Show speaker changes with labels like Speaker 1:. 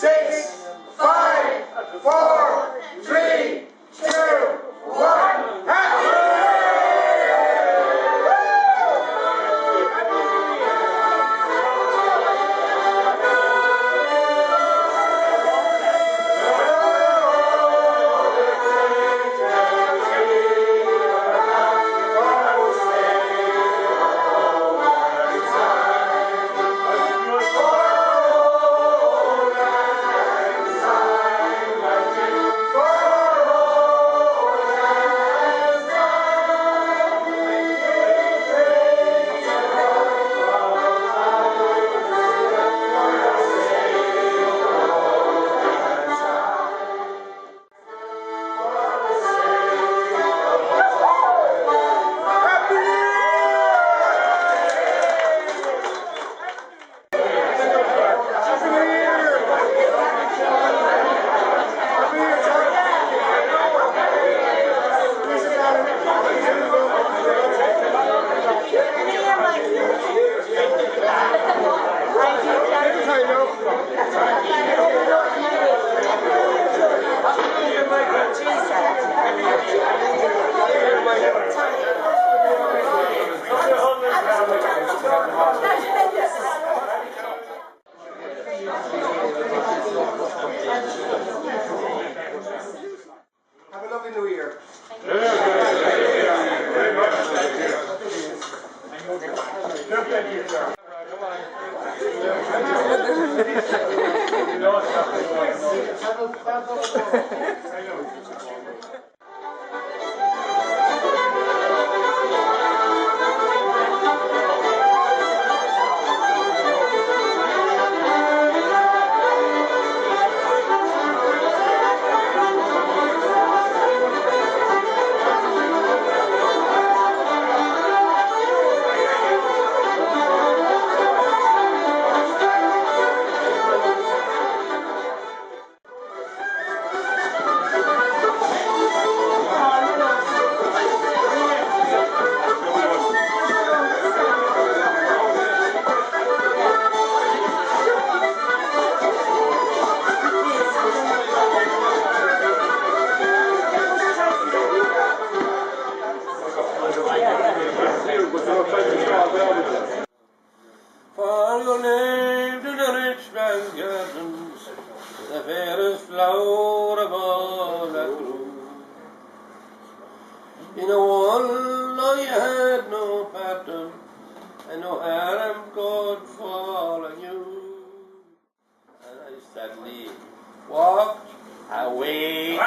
Speaker 1: 6, 5, 4, 3, 2, 1. Happy! Have a lovely New Year.
Speaker 2: For your name to the rich man's gardens, the fairest flower of all that grew. In a world I had no pattern, and no harem could follow you. And I sadly walked away.